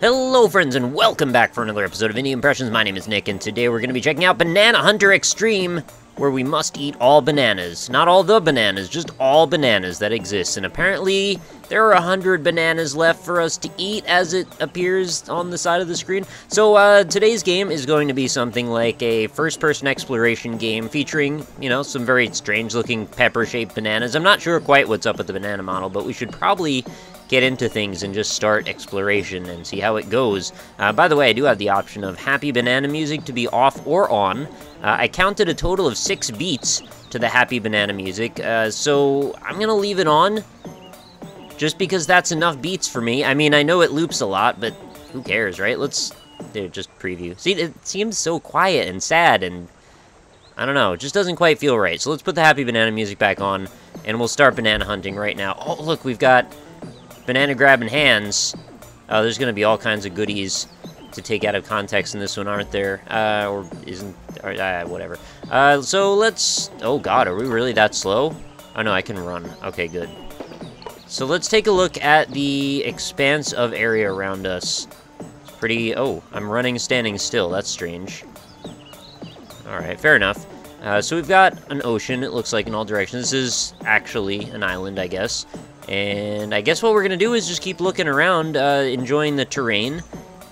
Hello friends and welcome back for another episode of Indie Impressions. My name is Nick and today we're going to be checking out Banana Hunter Xtreme, where we must eat all bananas. Not all the bananas, just all bananas that exist. And apparently there are 100 bananas left for us to eat as it appears on the side of the screen. So today's game is going to be something like a first-person exploration game featuring, you know, some very strange-looking pepper-shaped bananas. I'm not sure quite what's up with the banana model, but we should probably get into things and just start exploration and see how it goes. By the way, I do have the option of happy banana music to be off or on. I counted a total of 6 beats to the happy banana music, so I'm gonna leave it on just because that's enough beats for me. I mean, I know it loops a lot, but who cares, right? There, just preview. See, it seems so quiet and sad, and I don't know, it just doesn't quite feel right. So let's put the happy banana music back on, and we'll start banana hunting right now. Oh, look, we've got banana grabbing hands. Oh, there's gonna be all kinds of goodies to take out of context in this one, aren't there? Or isn't, or, whatever. So let's, oh god, are we really that slow? Oh no, I can run. Okay, good. So let's take a look at the expanse of area around us. It's pretty, oh, I'm running standing still, that's strange. Alright, fair enough. So we've got an ocean, it looks like, in all directions. This is actually an island, I guess. And I guess what we're going to do is just keep looking around, enjoying the terrain,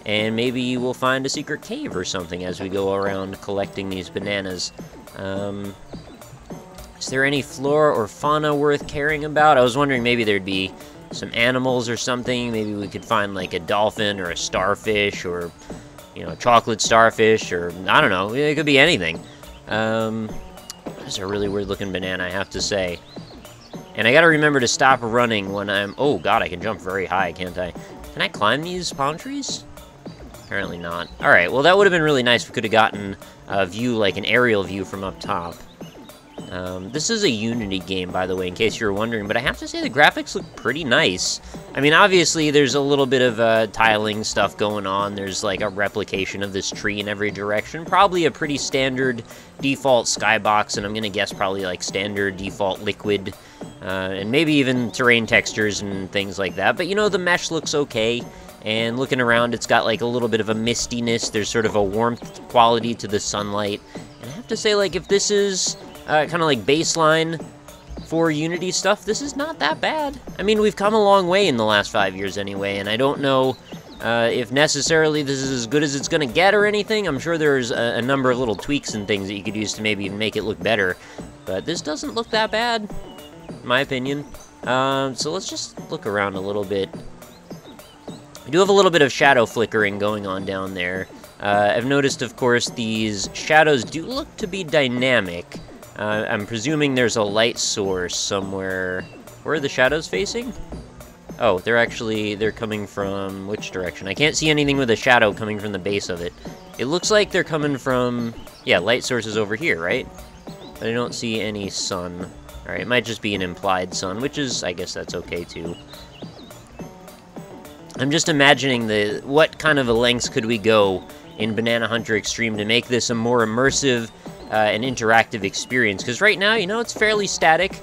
and maybe we'll find a secret cave or something as we go around collecting these bananas. Is there any flora or fauna worth caring about? I was wondering maybe there'd be some animals or something. Maybe we could find like a dolphin or a starfish or, you know, a chocolate starfish or, I don't know, it could be anything. This is a really weird looking banana, I have to say. And I gotta remember to stop running when I'm... Oh god, I can jump very high, can't I? Can I climb these palm trees? Apparently not. Alright, well that would have been really nice if we could have gotten a view, like an aerial view from up top. This is a Unity game, by the way, in case you were wondering, but I have to say the graphics look pretty nice. I mean, obviously there's a little bit of tiling stuff going on. There's like a replication of this tree in every direction. Probably a pretty standard default skybox, and I'm gonna guess probably like standard default liquid. And maybe even terrain textures and things like that. But, you know, the mesh looks okay. And looking around, it's got, like, a little bit of a mistiness. There's sort of a warmth quality to the sunlight. And I have to say, like, if this is kind of like baseline for Unity stuff, this is not that bad. I mean, we've come a long way in the last 5 years anyway. And I don't know if necessarily this is as good as it's going to get or anything. I'm sure there's a number of little tweaks and things that you could use to maybe even make it look better. But this doesn't look that bad, in my opinion. So let's just look around a little bit. We do have a little bit of shadow flickering going on down there. I've noticed, of course, these shadows do look to be dynamic. I'm presuming there's a light source somewhere. Where are the shadows facing? Oh, they're coming from which direction? I can't see anything with a shadow coming from the base of it. It looks like they're coming from, yeah, light sources over here, right? But I don't see any sun. Alright, it might just be an implied sun, which is, I guess that's okay too. I'm just imagining what kind of a lengths could we go in Banana Hunter Xtreme to make this a more immersive and interactive experience. Because right now, you know, it's fairly static.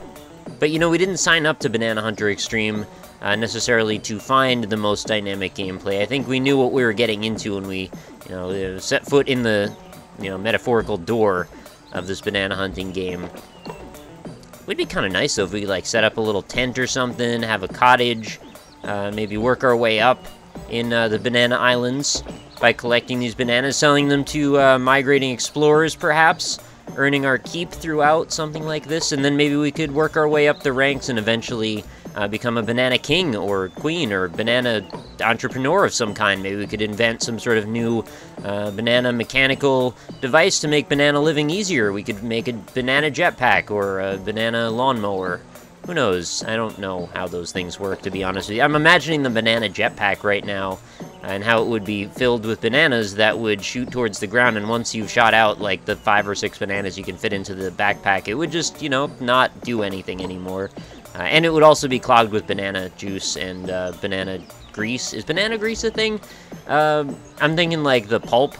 But, you know, we didn't sign up to Banana Hunter Xtreme necessarily to find the most dynamic gameplay. I think we knew what we were getting into when we, you know, set foot in the, you know, metaphorical door of this banana hunting game. It would be kind of nice though if we like set up a little tent or something, have a cottage, maybe work our way up in the banana islands by collecting these bananas, selling them to migrating explorers perhaps, earning our keep throughout, something like this, and then maybe we could work our way up the ranks and eventually become a banana king or queen or banana entrepreneur of some kind. Maybe we could invent some sort of new banana mechanical device to make banana living easier. We could make a banana jetpack or a banana lawnmower. Who knows? I don't know how those things work, to be honest with you. I'm imagining the banana jetpack right now and how it would be filled with bananas that would shoot towards the ground, and once you've shot out like the 5 or 6 bananas you can fit into the backpack, it would just, you know, not do anything anymore. And it would also be clogged with banana juice and banana grease. Is banana grease a thing? I'm thinking like the pulp,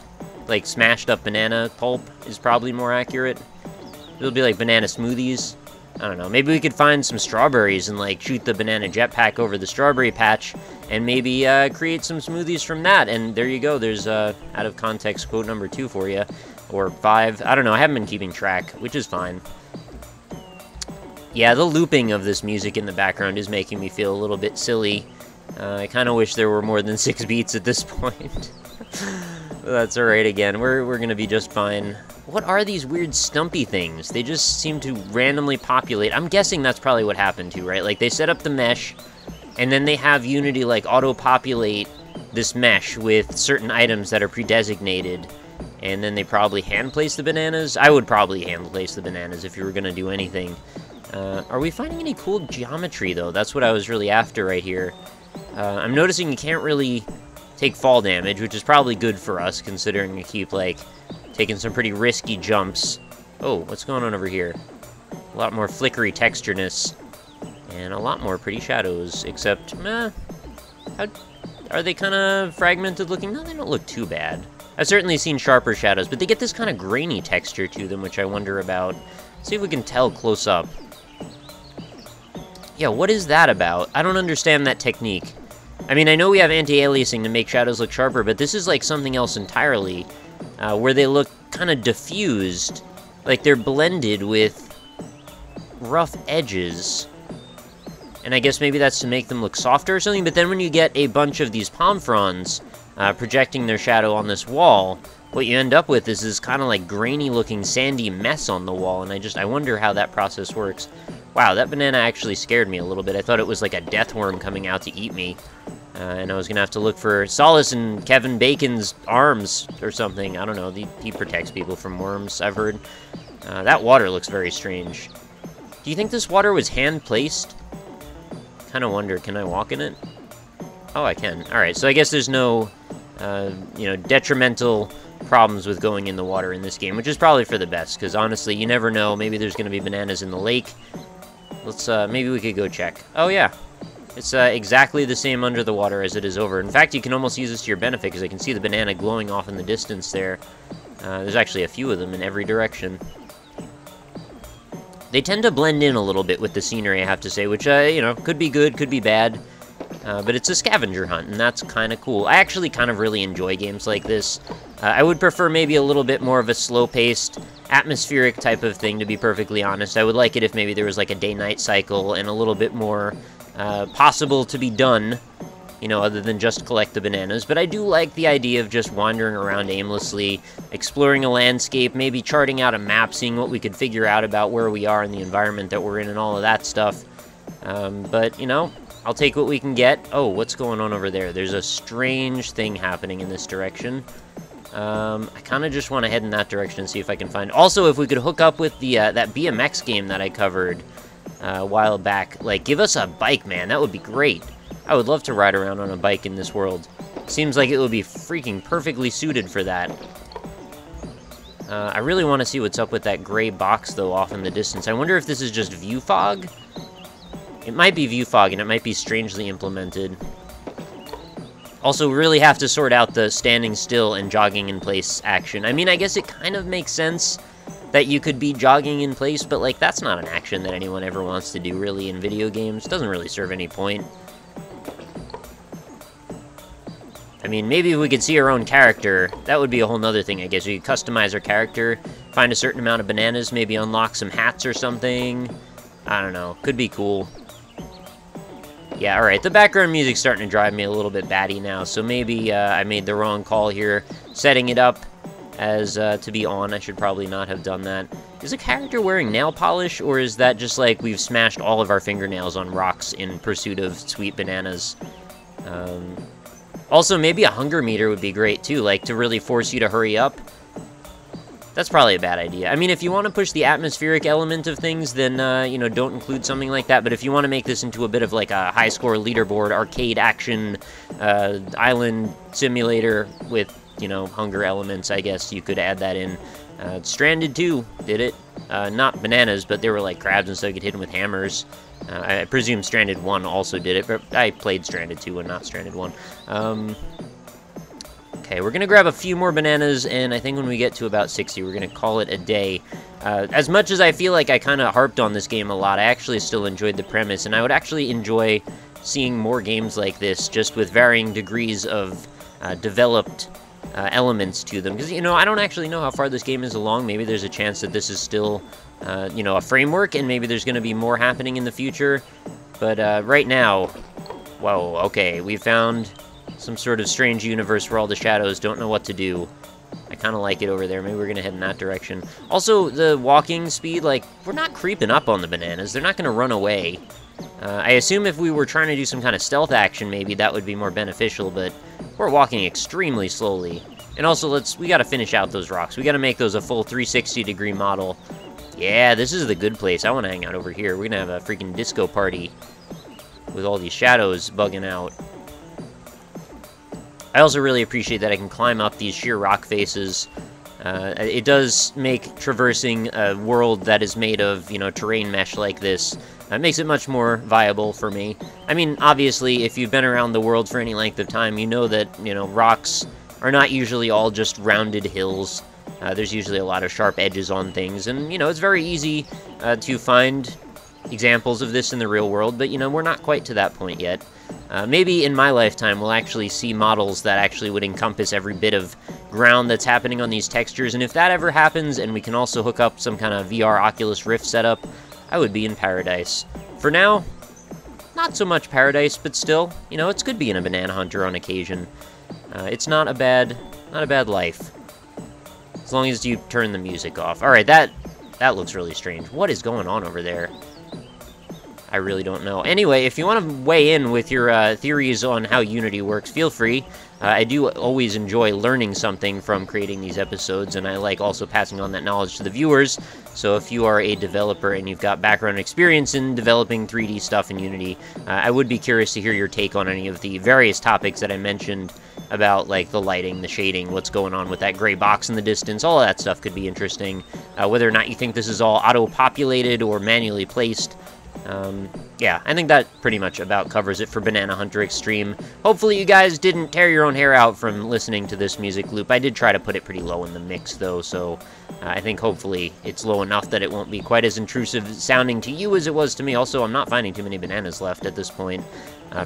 like smashed up banana pulp is probably more accurate. It'll be like banana smoothies. I don't know, maybe we could find some strawberries and, like, shoot the banana jetpack over the strawberry patch, and maybe create some smoothies from that. And there you go. There's out of context quote number 2 for you, or 5. I don't know. I haven't been keeping track, which is fine. Yeah, the looping of this music in the background is making me feel a little bit silly. I kind of wish there were more than 6 beats at this point. That's alright again. We're gonna be just fine. What are these weird stumpy things? They just seem to randomly populate. I'm guessing that's probably what happened too, right? Like, they set up the mesh, and then they have Unity, like, auto-populate this mesh with certain items that are pre-designated, and then they probably hand-place the bananas? I would probably hand-place the bananas if you were gonna do anything. Are we finding any cool geometry, though? That's what I was really after right here. I'm noticing you can't really take fall damage, which is probably good for us, considering you keep, like, taking some pretty risky jumps. Oh, what's going on over here? A lot more flickery textureness, and a lot more pretty shadows, except, are they kind of fragmented looking? No, they don't look too bad. I've certainly seen sharper shadows, but they get this kind of grainy texture to them, which I wonder about. See if we can tell close up. Yeah, what is that about? I don't understand that technique. I mean, I know we have anti-aliasing to make shadows look sharper, but this is like something else entirely, where they look kind of diffused, like they're blended with rough edges. And I guess maybe that's to make them look softer or something, but then when you get a bunch of these palm fronds projecting their shadow on this wall, what you end up with is this kind of like grainy-looking sandy mess on the wall, and I wonder how that process works. Wow, that banana actually scared me a little bit. I thought it was like a death worm coming out to eat me. And I was going to have to look for solace in Kevin Bacon's arms or something. I don't know. He protects people from worms, I've heard. That water looks very strange. Do you think this water was hand-placed? Kind of wonder, can I walk in it? Oh, I can. Alright, so I guess there's no, detrimental problems with going in the water in this game, which is probably for the best, because honestly, you never know. Maybe there's going to be bananas in the lake. Let's, maybe we could go check. Oh, yeah. It's exactly the same under the water as it is over. In fact, you can almost use this to your benefit, because I can see the banana glowing off in the distance there. There's actually a few of them in every direction. They tend to blend in a little bit with the scenery, I have to say, which, could be good, could be bad. But it's a scavenger hunt, and that's kind of cool. I actually kind of really enjoy games like this. I would prefer maybe a little bit more of a slow-paced, atmospheric type of thing, to be perfectly honest. I would like it if maybe there was like a day-night cycle and a little bit more possible to be done, other than just collect the bananas. But I do like the idea of just wandering around aimlessly, exploring a landscape, maybe charting out a map, seeing what we could figure out about where we are in the environment that we're in and all of that stuff. But, I'll take what we can get. Oh, what's going on over there? There's a strange thing happening in this direction. I kind of just want to head in that direction and see if I can find... Also, if we could hook up with the that BMX game that I covered a while back, like, give us a bike, man. That would be great. I would love to ride around on a bike in this world. Seems like it would be freaking perfectly suited for that. I really want to see what's up with that gray box, though, off in the distance. I wonder if this is just view fog? It might be view fog, and it might be strangely implemented. Also, we really have to sort out the standing still and jogging in place action. I mean, I guess it kind of makes sense that you could be jogging in place, but, like, that's not an action that anyone ever wants to do, really, in video games. It doesn't really serve any point. I mean, maybe if we could see our own character, that would be a whole nother thing, I guess. We could customize our character, find a certain amount of bananas, maybe unlock some hats or something. I don't know. Could be cool. Yeah, alright, the background music's starting to drive me a little bit batty now, so maybe I made the wrong call here, setting it up as to be on. I should probably not have done that. Is the character wearing nail polish, or is that just like we've smashed all of our fingernails on rocks in pursuit of sweet bananas? Also, maybe a hunger meter would be great, too, like, to really force you to hurry up. That's probably a bad idea. I mean, if you want to push the atmospheric element of things, then, don't include something like that. But if you want to make this into a bit of, like, a high-score leaderboard, arcade action, island simulator with, hunger elements, I guess you could add that in. Stranded 2 did it. Not bananas, but they were, like, crabs, and so you could hit them with hammers. I presume Stranded 1 also did it, but I played Stranded 2 and not Stranded 1. Okay, we're going to grab a few more bananas, and I think when we get to about 60, we're going to call it a day. As much as I feel like I kind of harped on this game a lot, I actually still enjoyed the premise, and I would actually enjoy seeing more games like this, just with varying degrees of developed elements to them. Because, you know, I don't actually know how far this game is along. Maybe there's a chance that this is still, you know, a framework, and maybe there's going to be more happening in the future. But right now, whoa, okay, we found some sort of strange universe where all the shadows don't know what to do. I kind of like it over there. Maybe we're going to head in that direction. Also, the walking speed, like, we're not creeping up on the bananas. They're not going to run away. I assume if we were trying to do some kind of stealth action, maybe that would be more beneficial, but we're walking extremely slowly. And also, we got to finish out those rocks. We got to make those a full 360-degree model. Yeah, this is the good place. I want to hang out over here. We're going to have a freaking disco party with all these shadows bugging out. I also really appreciate that I can climb up these sheer rock faces. It does make traversing a world that is made of, you know, terrain mesh like this, makes it much more viable for me. I mean, obviously, if you've been around the world for any length of time, you know that, you know, rocks are not usually all just rounded hills. There's usually a lot of sharp edges on things, and, you know, it's very easy to find examples of this in the real world, but, you know, we're not quite to that point yet. Maybe in my lifetime we'll actually see models that actually would encompass every bit of ground that's happening on these textures, and if that ever happens and we can also hook up some kind of VR Oculus Rift setup, I would be in paradise. For now, not so much paradise, but still, you know, it's good being a banana hunter on occasion. It's not a bad life. As long as you turn the music off. Alright, that looks really strange. What is going on over there? I really don't know. Anyway, if you want to weigh in with your theories on how Unity works, feel free. I do always enjoy learning something from creating these episodes, and I like also passing on that knowledge to the viewers. So if you are a developer and you've got background experience in developing 3D stuff in Unity, I would be curious to hear your take on any of the various topics that I mentioned about, like, the lighting, the shading, what's going on with that gray box in the distance. All of that stuff could be interesting. Whether or not you think this is all auto-populated or manually placed. Yeah, I think that pretty much about covers it for Banana Hunter Xtreme. Hopefully you guys didn't tear your own hair out from listening to this music loop. I did try to put it pretty low in the mix, though, so I think hopefully it's low enough that it won't be quite as intrusive sounding to you as it was to me. Also, I'm not finding too many bananas left at this point.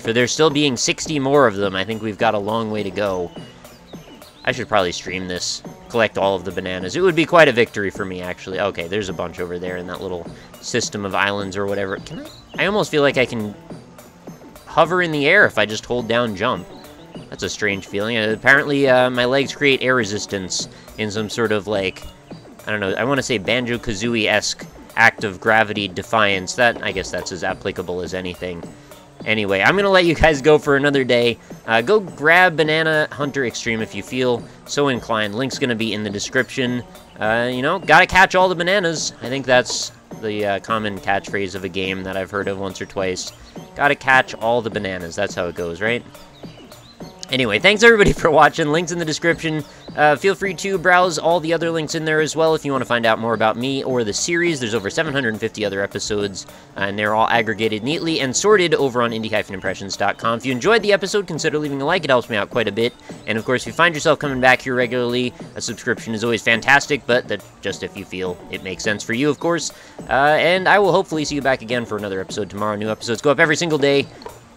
For there still being 60 more of them, I think we've got a long way to go. I should probably stream this, collect all of the bananas. It would be quite a victory for me, actually. Okay, there's a bunch over there in that little system of islands or whatever. Can I almost feel like I can hover in the air if I just hold down jump. That's a strange feeling. Apparently, my legs create air resistance in some sort of, like, I don't know, I want to say Banjo-Kazooie-esque act of gravity defiance. I guess that's as applicable as anything. Anyway, I'm going to let you guys go for another day. Go grab Banana Hunter Xtreme if you feel so inclined. Link's going to be in the description. You know, gotta catch all the bananas. I think that's the common catchphrase of a game that I've heard of once or twice. Gotta catch all the bananas. That's how it goes, right? Anyway, thanks everybody for watching. Links in the description. Feel free to browse all the other links in there as well if you want to find out more about me or the series. There's over 750 other episodes, and they're all aggregated neatly and sorted over on indie-impressions.com. If you enjoyed the episode, consider leaving a like. It helps me out quite a bit. And of course, if you find yourself coming back here regularly, a subscription is always fantastic, but that's just if you feel it makes sense for you, of course. And I will hopefully see you back again for another episode tomorrow. New episodes go up every single day.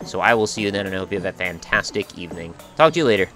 So I will see you then, and I hope you have a fantastic evening. Talk to you later.